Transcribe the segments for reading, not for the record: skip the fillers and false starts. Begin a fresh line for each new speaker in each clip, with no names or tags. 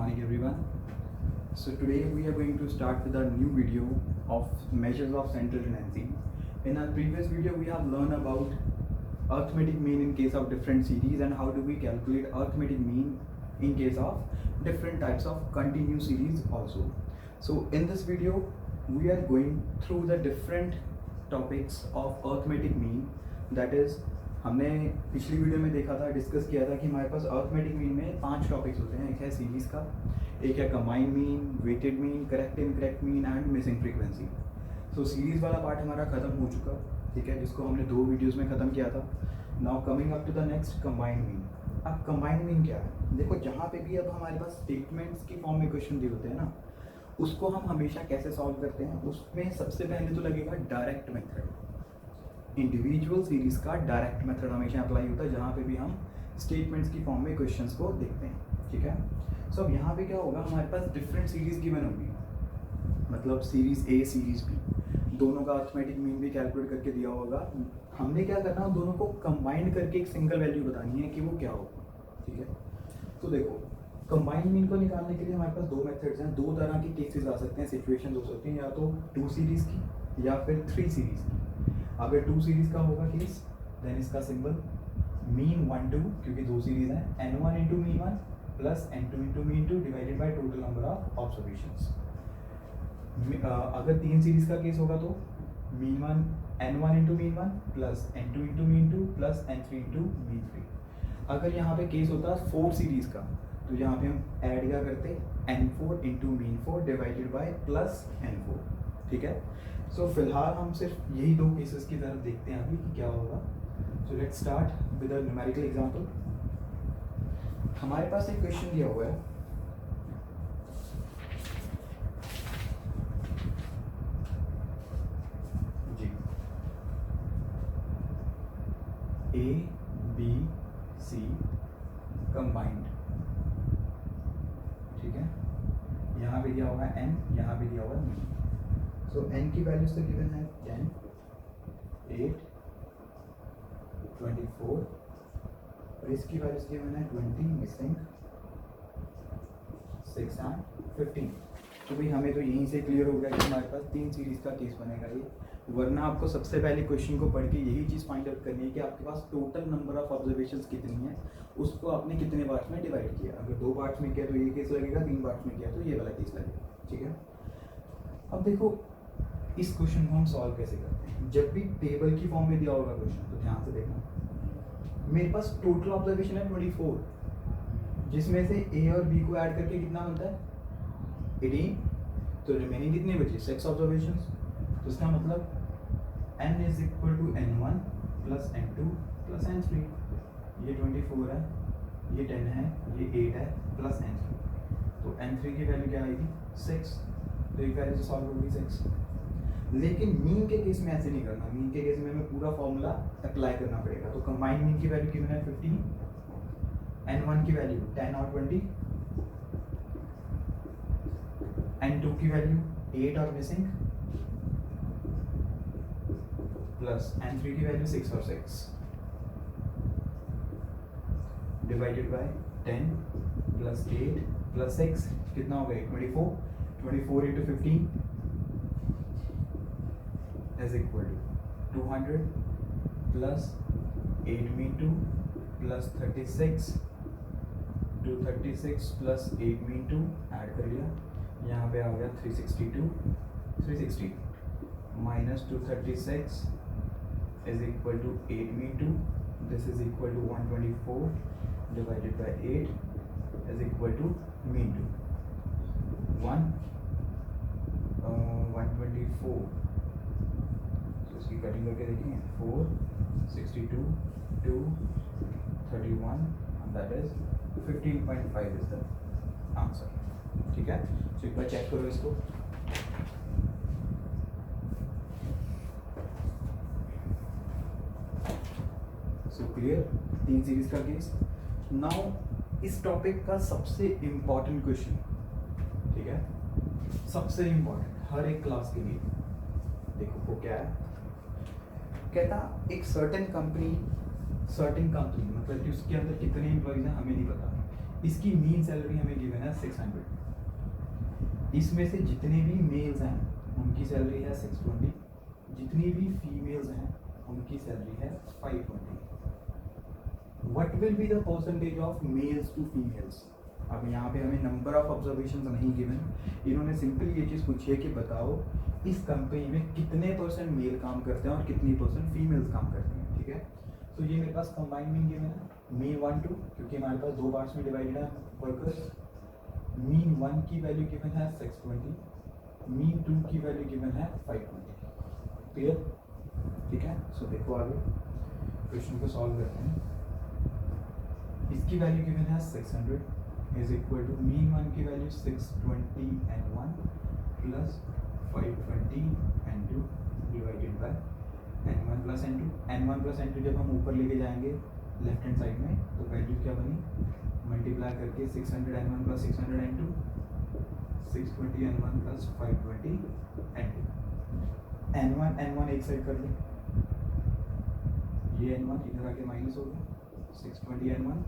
morning everyone. So today we are going to start with a new video of measures of central tendency. In our previous video we have learned about arithmetic mean in case of different series and how do we calculate arithmetic mean in case of different types of continuous series also. So in this video we are going through the different topics of arithmetic mean, that is हमने पिछली video में देखा था, discuss किया था कि हमारे पास arithmetic mean में 5 टॉपिक्स होते हैं. एक है सीरीज़ का, एक है combined mean, weighted mean, correct incorrect mean and missing frequency. So series वाला पार्ट हमारा ख़त्म हो चुका, ठीक है, जिसको हमने 2 वीडियोस में ख़त्म किया था. Now coming up to the next combined mean. अब कंबाइंड मीन क्या है? देखो, जहाँ पे भी अब हमारे पास स्टेटमेंट्स की फॉर्म में क्वेश्चन दिए होते हैं ना, उसको हम हमेशा कैसे सॉल्व करते हैं, उसमें सबसे पहले तो लगेगा डायरेक्ट मेथड. इंडिविजुअल सीरीज का डायरेक्ट मेथड हमेशा अप्लाई होता है जहाँ पे भी हम स्टेटमेंट्स की फॉर्म में क्वेश्चंस को देखते हैं, ठीक है. सो अब यहाँ पे क्या होगा, हमारे पास डिफरेंट सीरीज गिवन होगी, मतलब सीरीज ए सीरीज बी, दोनों का अर्थमेटिक मीन भी कैलकुलेट करके दिया होगा. हमने क्या करना है, दोनों को कंबाइंड करके एक सिंगल वैल्यू बतानी है कि वो क्या होगा, ठीक है. तो देखो, कंबाइंड मीन को निकालने के लिए हमारे पास 2 मेथड्स हैं. 2 तरह के केसेस आ सकते हैं, सिचुएशन हो सकती हैं, या तो 2 सीरीज की या फिर 3 सीरीज की. अगर 2 सीरीज का होगा केस, देन इसका सिंबल मीन 1 2, क्योंकि 2 सीरीज हैं, n1 into mean 1 plus n2 into mean 2 divided by total number of observations. अगर 3 सीरीज का केस होगा तो mean 1 n1 into mean 1 plus n2 into mean 2 plus n3 into mean 3. अगर यहाँ पे केस होता है 4 सीरीज का, तो यहाँ पे हम ऐड क्या करते n4 into mean 4 divided by plus n4, ठीक है. सो फिलहाल हम सिर्फ यही 2 केसेस की तरफ देखते हैं अभी कि क्या होगा. So let's start with a numerical example. हमारे पास एक क्वेश्चन दिया हुआ है, जी, ए बी सी कंबाइंड, ठीक है. यहाँ भी दिया हुआ है n, यहाँ भी दिया हुआ है मीन. सो n की वैल्यूज तो गिवन है 10, 8, 24 और इसकी वैल्यूज गिवन है 20, मिसिंग 6 एंड 15. तो भाई हमें तो यहीं से क्लियर हो गया कि हमारे पास 3 सीरीज का केस बनेगा ये. वरना आपको सबसे पहले क्वेश्चन को पढ़ के यही चीज़ फाइंड आउट करनी है कि आपके पास टोटल नंबर ऑफ ऑब्जर्वेशंस कितनी है, उसको आपने कितने पार्ट्स में डिवाइड किया. अगर 2 पार्ट्स में किया तो ये केस लगेगा, 3 पार्ट्स में किया तो ये वाला केस लगेगा, ठीक है. अब देखो, इस क्वेश्चन को हम सॉल्व कैसे करते हैं. जब भी टेबल की फॉर्म में दिया होगा क्वेश्चन, तो ध्यान से देखना, मेरे पास टोटल ऑब्जर्वेशन है 24, जिसमें से ए और बी को ऐड करके कितना बनता है 18. तो रिमेनिंग कितनी बची, 6 ऑब्जर्वेशंस. तो इसका मतलब n is equal to n1 plus n2 plus n3. ये 24 है, ये 10 है, ये 8 है प्लस n3. तो n3 की वैल्यू क्या आएगी 6. तो एक वैल्यू से सॉल्व होगी 6. लेकिन मीन के केस में ऐसे नहीं करना. मीन के केस में हमें पूरा फॉर्मूला अप्लाई करना पड़ेगा. तो कंबाइंड मीन की वैल्यू कितनी है 15, n1 की वैल्यू 10 और 20, n2 की वैल्यू 8 और मिसिंग, प्लस n3 की वैल्यू 6 और 6 डिवाइडेड बाय 10 प्लस 8 प्लस 6 कितना हो गया 24. 24 into 15 is equal to 200 plus 8 mean 2 plus 36, 236 plus 8 mean 2 add कर लिया, यहाँ पे आ गया 360 minus 236 is equal to 8 mean 2. This is equal to 124 divided by 8 is equal to mean 2. 124. इसकी कटिंग करके देखेंगे 4, 62, 2, 31 and that is 15.5 is the answer, ठीक है. तो एक बार चेक करो इसको. सो क्लियर, 3 सीरीज का केस. नाउ इस टॉपिक का सबसे इम्पॉर्टेंट क्वेश्चन, ठीक है, सबसे इम्पॉर्टेंट हर एक क्लास के लिए. देखो वो क्या है, कहता एक सर्टेन कंपनी मतलब कि उसके अंदर कितने एम्प्लॉइज हैं हमें नहीं पता. इसकी मीन सैलरी हमें गिवन है 600। इसमें से जितने भी मेल्स हैं उनकी सैलरी है 620, जितनी भी फीमेल्स हैं उनकी सैलरी है 520। What will be the percentage of males to females? अब यहाँ पे हमें नंबर ऑफ ऑब्जर्वेशन नहीं गिवन, इन्होंने सिंपली ये चीज़ पूछी है कि बताओ इस कंपनी में कितने परसेंट मेल काम करते हैं और कितनी परसेंट फीमेल्स काम करती हैं। ठीक है, तो ये मेरे पास कंबाइंड मीन गिवन है, मीन 1 2, क्योंकि हमारे पास दो पार्ट्स में डिवाइडेड है वर्कर्स। मीन 1 की वैल्यू गिवन है 620, मीन 2 की वैल्यू गिवन है 520। क्लियर? ठीक है, सो देखो आगे क्वेश्चन को सॉल्व करते हैं। इसकी वैल्यू गिवन है 600 इज इक्वल टू मीन 1 की value 620 n1 plus 520 n2 divided by n1 plus n2। n1 plus n2 जब हम ऊपर लेके जाएंगे लेफ्ट हैंड साइड में तो वैल्यू क्या बनी, मल्टीप्लाई करके 600 n1 plus 600 n2, 620 n1 plus 520 n2। n1 एक साइड कर लो, ये n1 इधर आके माइनस हो गया, 620 n1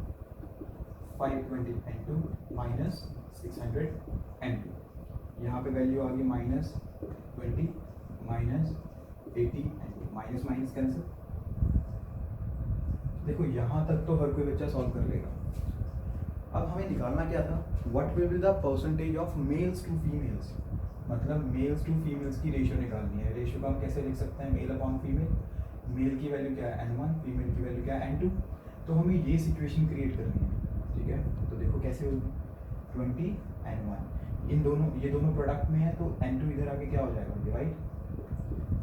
520 n2 माइनस 600 n2। यहाँ पे वैल्यू आ गई minus 20 minus 80 n2, minus minus cancel. देखो यहाँ तक तो हर कोई बच्चा सॉल्व कर लेगा। अब हमें निकालना क्या था, what will be the percentage of males to females, मतलब मेल्स टू फीमेल्स की रेशियो निकालनी है। रेशियो को हम कैसे लिख सकते हैं, मेल अपॉन फीमेल। मेल की वैल्यू क्या है n1, फीमेल की वैल्यू क्या है n2। तो हमें ये सिचुएशन क्रिएट करनी है। ठीक है, तो देखो कैसे होगी, 20 n1 इन दोनों, ये दोनों प्रोडक्ट में है तो n2 इधर आके क्या हो जाएगा, डिवाइड,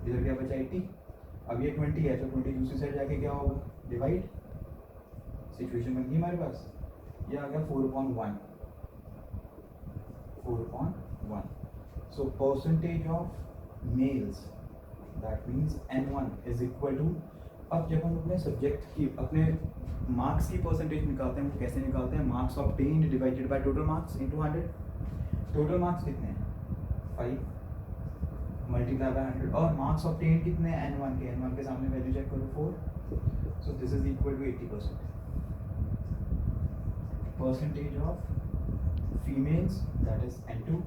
इधर क्या बचा 80। अब ये 20 है तो 20 दूसरी साइड जाके क्या होगा, डिवाइड। सिचुएशन बन गई हमारे पास, ये आ गया 4/1। So percentage of males that means n1 is equal to, अब जब हम अपने सब्जेक्ट की, अपने मार्क्स की परसेंटेज निकालते हैं, वो कैसे निकालते हैं, marks obtained divided by total marks into 100। Total marks कितने हैं 5 मल्टीप्लाई बाय 100, और मार्क्स ऑब्टेन्ड कितने हैं n1 के, n1 के सामने वैल्यू चेक करो 4। So this is equal to 80%। Percentage of females that is n2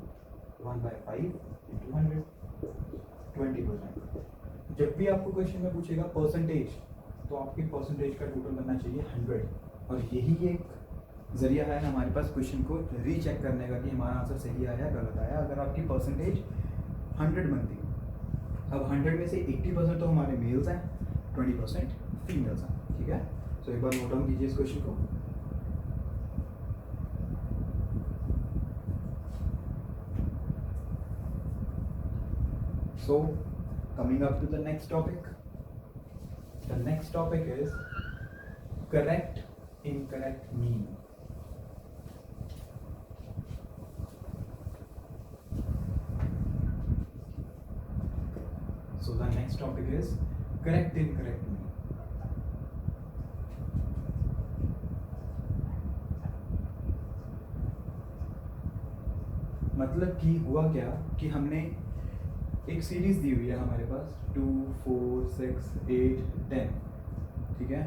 1/5 into 100 20%। जब भी आपको क्वेश्चन में पूछेगा परसेंटेज तो आपकी परसेंटेज का टोटल बनना चाहिए 100, और यही एक जरिया है हमारे पास क्वेश्चन को रीचेक करने का कि हमारा आंसर सही आया गलत आया। अगर आपकी परसेंटेज 100 बनती, अब 100 में से 80% तो हमारे मेल्स हैं, 20% फीमेल्स हैं। ठीक है, सो एक बार नोट डाउन कीजिए इस क्वेश्चन को। So coming up to the next topic. The next topic is correct incorrect mean. So the next topic is correct incorrect mean. मतलब कि हुआ क्या कि हमने एक सीरीज दी हुई है हमारे पास 2 4 6 8 10। ठीक है,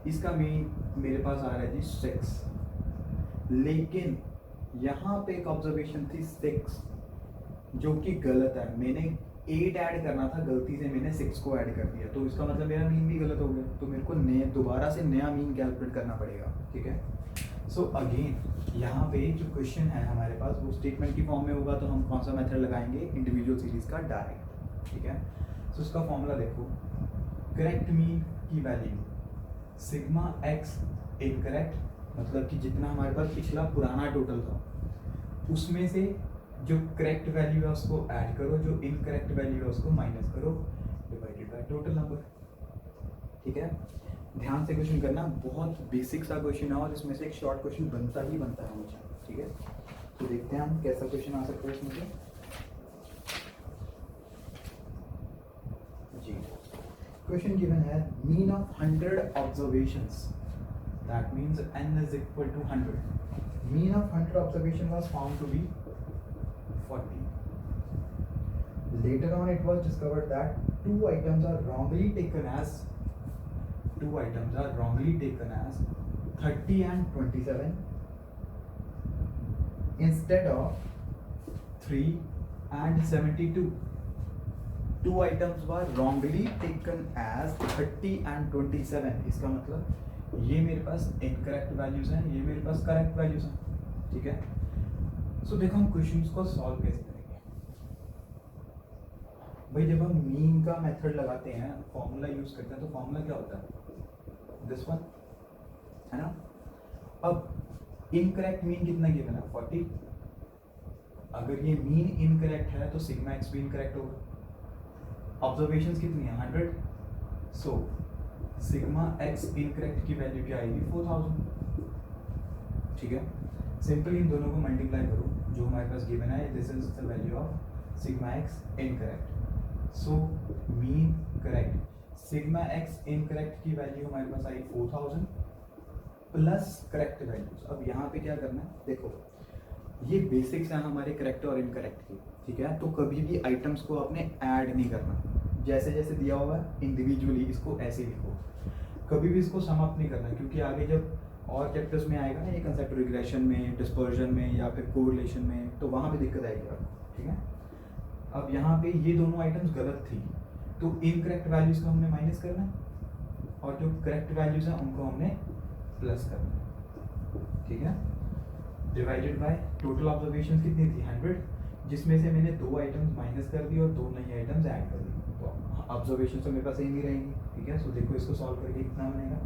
इसका मीन मेरे पास आ रहा है जी 6, लेकिन यहाँ पे एक ऑब्जर्वेशन थी 6 जो कि गलत है। मैंने 8 ऐड करना था, गलती से मैंने 6 को ऐड कर दिया, तो इसका मतलब मेरा मीन भी गलत हो गया, तो मेरे को दोबारा से नया मीन कैलकुलेट करना पड़ेगा। ठीक है, सो अगेन यहाँ पे जो क्वेश्चन है हमारे पास वो स्टेटमेंट की फॉर्म में होगा, तो हम कौन सा मेथड लगाएंगे, इंडिविजुअल सीरीज का डायरेक्ट। ठीक है, सो उसका फॉर्मूला देखो, करेक्ट मीन की वैल्यू सिग्मा एक्स इनकरेक्ट, मतलब कि जितना हमारे पास पिछला पुराना टोटल था उसमें से जो करेक्ट वैल्यू है उसको ऐड करो, जो इनकरेक्ट वैल्यू है उसको माइनस करो, डिवाइडेड बाय टोटल नंबर। ठीक है, ध्यान से क्वेश्चन करना, बहुत बेसिक सा क्वेश्चन है और इसमें से एक शॉर्ट क्वेश्चन बनता ही बनता है हमेशा। ठीक है, तो देखते हैं हम कैसा क्वेश्चन आ सकता है इसमें से। जी, क्वेश्चन गिवन है mean of 100 observations, that means n is equal to 100. Mean of 100 observation was found to be 40. Later on it was discovered that two items are wrongly taken as 30 and 27, instead of 3 and 72. Two items were wrongly taken as 30 and 27. इसका मतलब ये मेरे पास incorrect values हैं, ये मेरे पास correct values हैं, ठीक है। सो देखो हम क्वेश्चंस को सॉल्व कैसे करेंगे। भाई जब हम मीन का मेथड लगाते हैं, फॉर्मूला यूज करते हैं, तो फॉर्मूला क्या होता है, दिस वन है ना। अब इनकरेक्ट मीन कितना गिवन है, 40। अगर ये मीन इनकरेक्ट है तो सिग्मा एक्स भी इनकरेक्ट होगा। ऑब्जर्वेशंस कितनी है, 100। सो सिग्मा एक्स इनकरेक्ट की वैल्यू क्या आएगी, 4000, ठीक है। सिंपली इन दोनों को मल्टीप्लाई करो, जो हमारे पास गिवन है, this is the value of sigma x incorrect. So mean correct, sigma x incorrect की वैल्यू हमारे पास आई 4000 प्लस करेक्ट वैल्यूज। अब यहाँ पे क्या करना है, देखो ये बेसिक्स हैं हमारे करेक्ट और इनकरेक्ट की, ठीक है। तो कभी भी आइटम्स को आपने ऐड नहीं करना, जैसे जैसे दिया हुआ है इंडिविजुअली इसको ऐसे लिखो, कभी भी इसको सम अप नहीं करना, क्योंकि आगे जब और चैप्टर्स में आएगा ना ये कंसेप्ट, रिग्रेशन में, डिस्पर्जन में या फिर कोरिलेशन में, तो वहाँ पे दिक्कत आएगी आपको, ठीक है। अब यहाँ पे ये दोनों आइटम्स गलत थी, तो इनकरेक्ट वैल्यूज को हमने माइनस करना है और जो करेक्ट वैल्यूज हैं उनको हमने प्लस करना है, ठीक है। डिवाइडेड बाय टोटल ऑब्जर्वेशन कितनी थी, 100, जिसमें से मैंने 2 आइटम्स माइनस कर दी और 2 नई आइटम्स ऐड कर दी, तो ऑब्जर्वेशन तो मेरे पास सेम ही रहेंगी, ठीक है। सो देखो इसको सॉल्व करके कितना बनेगा,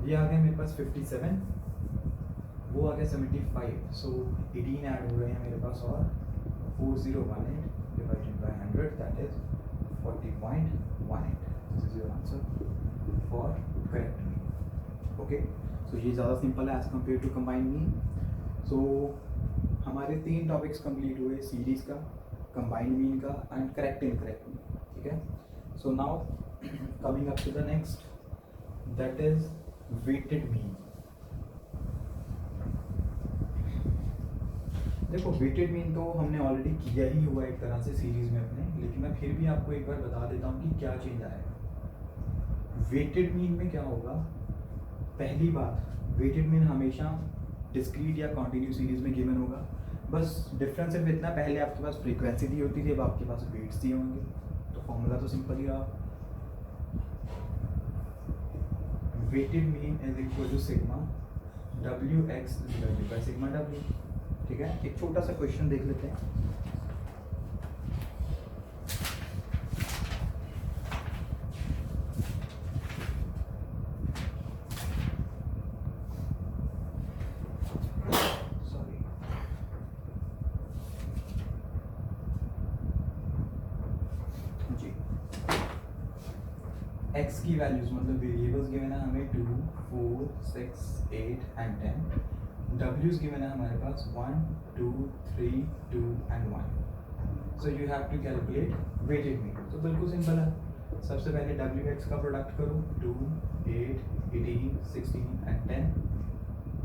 ये आ गया मेरे पास 57, वो आ गया 75। सो 18 ऐड हो रहे हैं मेरे पास और 4018 divided by 100, that is 40.18। This is your answer for correct mean, okay. So ये ज़्यादा सिंपल है as compared to combined mean. So हमारे 3 टॉपिक्स कंप्लीट हुए, सीरीज का, कंबाइंड मीन का एंड करेक्ट इनकरेक्ट मीन, ठीक है। So now coming up to the next, that is weighted mean. देखो वेटेड मीन तो हमने ऑलरेडी किया ही हुआ एक तरह से सीरीज में अपने, लेकिन मैं फिर भी आपको एक बार बता देता हूँ कि क्या चेंज आएगा। वेटेड मीन में क्या होगा, पहली बात, वेटेड मीन हमेशा डिस्क्रीट या कॉन्टिन्यू सीरीज में गिवन होगा, बस डिफरेंस सिर्फ इतना, पहले आपके पास फ्रीक्वेंसी दी होती थी, अब आपके पास वेट्स दिए होंगे, तो फॉर्मूला तो सिंपल ही रहा, weighted mean is equal to sigma W X divided by sigma W, ठीक है। एक छोटा सा क्वेश्चन देख लेते हैं। एक्स की वैल्यूज मतलब वेरिएबल्स गिवन है हमें 2, 4, 6, 8 एंड 10। डब्ल्यूज गिवन है हमारे पास 1, 2, 3, 2 and 1। So you have to calculate weighted mean. तो बिल्कुल सिंपल है, सबसे पहले डब्ल्यू एक्स का प्रोडक्ट करो, 2, 8, 18, 16 एंड 10,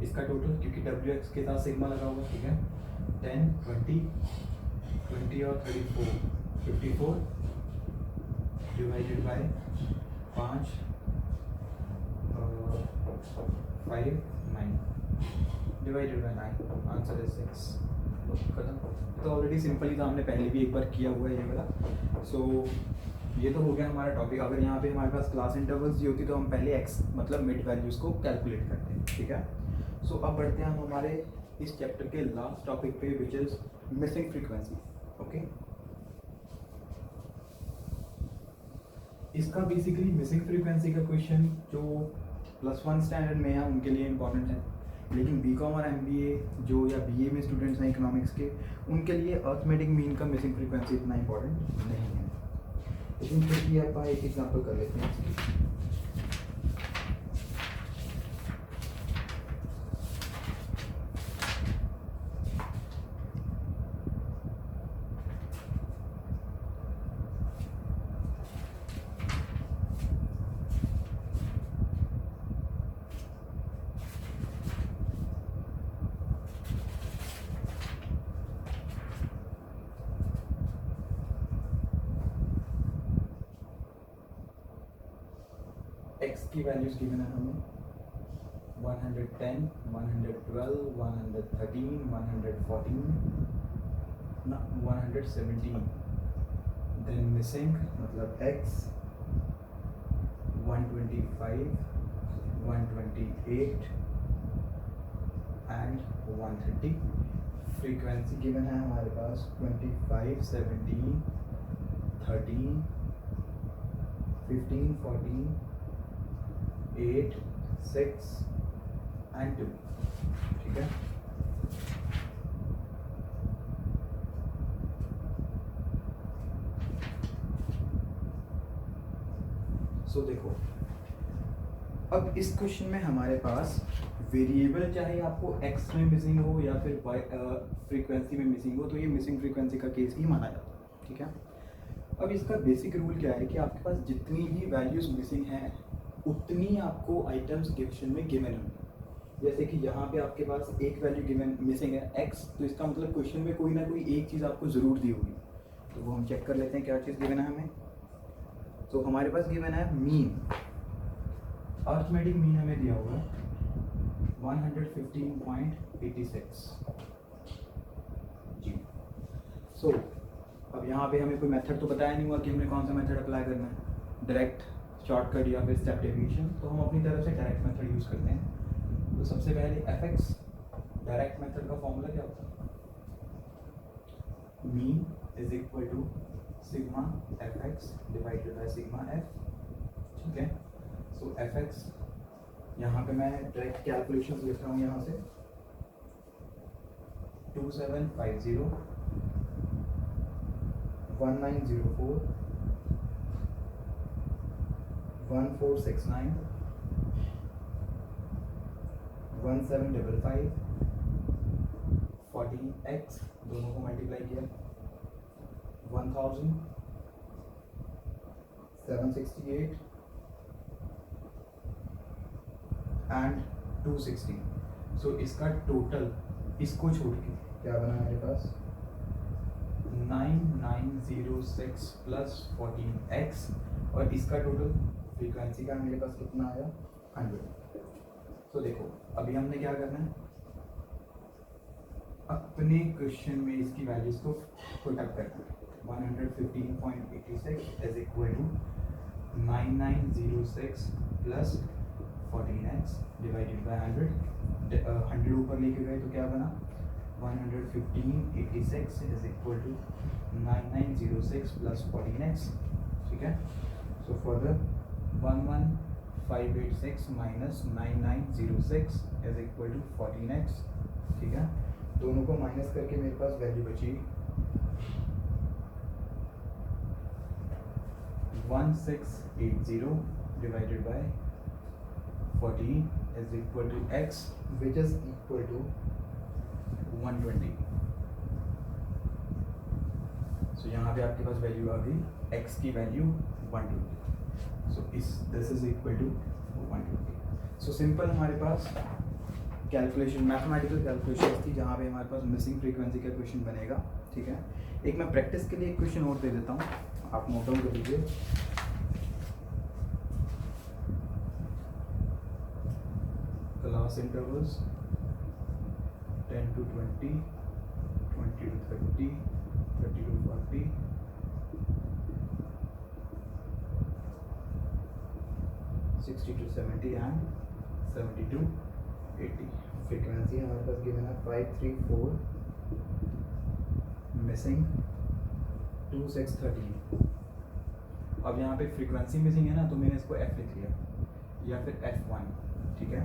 इसका टोटल, क्योंकि डब्ल्यू एक्स के साथ सिग्मा लगा हुआ, ठीक है। 10, 20 और 34, 54 divided by 5, 5, 9 divided by 9, answer is 6। खत्म। तो ऑलरेडी सिंपल ही था, हमने पहले भी एक बार किया हुआ है ये वाला। सो ये तो हो गया हमारा टॉपिक। अगर यहाँ पे हमारे पास क्लास इंटरवल्स होती तो हम पहले एक्स मतलब मिड वैल्यूज़ को कैलकुलेट करते हैं, ठीक है। सो अब बढ़ते हैं हम हमारे इस चैप्टर के लास्ट टॉपिक पे, which is missing frequency, okay. इसका बेसिकली मिसिंग फ्रीक्वेंसी का क्वेश्चन जो +1 स्टैंडर्ड में है उनके लिए इम्पॉर्टेंट है, लेकिन बीकॉम और एमबीए जो या बीए में स्टूडेंट्स हैं इकोनॉमिक्स के, उनके लिए अर्थमेटिक मीन का मिसिंग फ्रीक्वेंसी इतना इम्पॉर्टेंट नहीं है। लेकिन फिर भी आप एक एग्जांपल कर लेते हैं। एक्स की वैल्यूज गिवन है हमें 110, 112, 113, 114, ना 117, then missing मतलब x 125, 128 and 130. फ्रीक्वेंसी गिवन है हमारे पास 25, 17, 13, 15, 14, 8, 6 and 2. ठीक है, सो देखो अब इस क्वेश्चन में हमारे पास वेरिएबल चाहे आपको x में मिसिंग हो या फिर फ्रीक्वेंसी में मिसिंग हो, तो ये मिसिंग फ्रीक्वेंसी का केस ही माना जाता है। ठीक है, अब इसका बेसिक रूल क्या है कि आपके पास जितनी भी वैल्यूज मिसिंग हैं उतनी आपको आइटम्स क्वेश्चन में गिवन होंगी। जैसे कि यहाँ पे आपके पास एक वैल्यू गिवन मिसिंग है x, तो इसका मतलब क्वेश्चन में कोई ना कोई एक चीज़ आपको ज़रूर दी होगी। तो वो हम चेक कर लेते हैं क्या चीज़ गिवन है हमें। तो हमारे पास गिवन है मीन, अर्थमेटिक मीन हमें दिया हुआ है 115.86 जी। सो अब यहाँ पे हमें कोई मेथड तो बताया नहीं हुआ कि हमने कौन सा मेथड अप्लाई करना है, डायरेक्ट, शॉर्टकट या फिर स्टेप डेविएशन। तो हम अपनी तरफ से डायरेक्ट मेथड यूज़ करते हैं। तो सबसे पहले fx, डायरेक्ट मेथड का फॉर्मूला क्या होता है, mean is equal to sigma fx divided by sigma f। ठीक है, सो fx यहाँ पे मैं डायरेक्ट कैलकुलेशंस लिख रहा हूँ यहाँ से 2750, 1904, 1469, 1755, 14x दोनों को मल्टीप्लाई किया 1000, 768 एंड 260। सो इसका टोटल इसको छोड़ के क्या बना मेरे पास 9906 प्लस 14x, और इसका टोटल फ्रीक्वेंसी का मेरे पास कितना आया 100। तो देखो अभी हमने क्या करना है, अपने क्वेश्चन में इसकी वैल्यूज को पुटअप करना है। 115.86 is equal to 9906 plus 14x divided by 100। 100 ऊपर लेके गए तो क्या बना 115.86 is equal to 9906 plus 14x। ठीक है, so further 11586 minus 9906 is equal to 14x। ठीक है, दोनों को माइनस करके मेरे पास वैल्यू बची 1680 divided by 14 is equal to x, which is equal to 120। so यहाँ पे आपके पास वैल्यू आ गई x की value 120। so this is equal to 120। so simple हमारे पास कैलकुलेशन, मैथमेटिकल कैलकुलेशन थी जहाँ पे हमारे पास मिसिंग फ्रीक्वेंसी का क्वेश्चन बनेगा। ठीक है, एक मैं प्रैक्टिस के लिए एक क्वेश्चन और दे देता हूँ, आप नोट डाउन कर लीजिए। Class intervals 10 to 20, 20 to 30, 30 to 40, 60 to 70 and 70 to 80। Frequency हमारे पास गिवन है 534, मिसिंग 2613। अब यहाँ पे फ्रीक्वेंसी मिसिंग है ना, तो मैंने इसको f लिख लिया या फिर f1। ठीक है,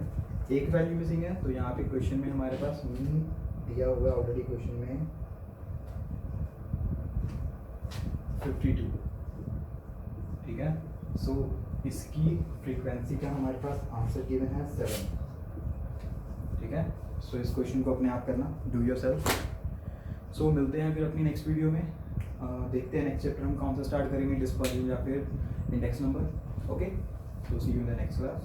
एक वैल्यू मिसिंग है, तो यहाँ पे क्वेश्चन में हमारे पास मीन दिया हुआ है ऑलरेडी क्वेश्चन में 52। ठीक है, सो इसकी फ्रीक्वेंसी का हमारे पास आंसर गिवन है 7। ठीक है, सो इस क्वेश्चन को अपने आप करना, डू योरसेल्फ। सो मिलते हैं फिर अपनी नेक्स्ट वीडियो में। देखते हैं नेक्स्ट चैप्टर हम कौन सा स्टार्ट करेंगे, डिस्पर्जन या फिर index number. Okay, so see you in the next class.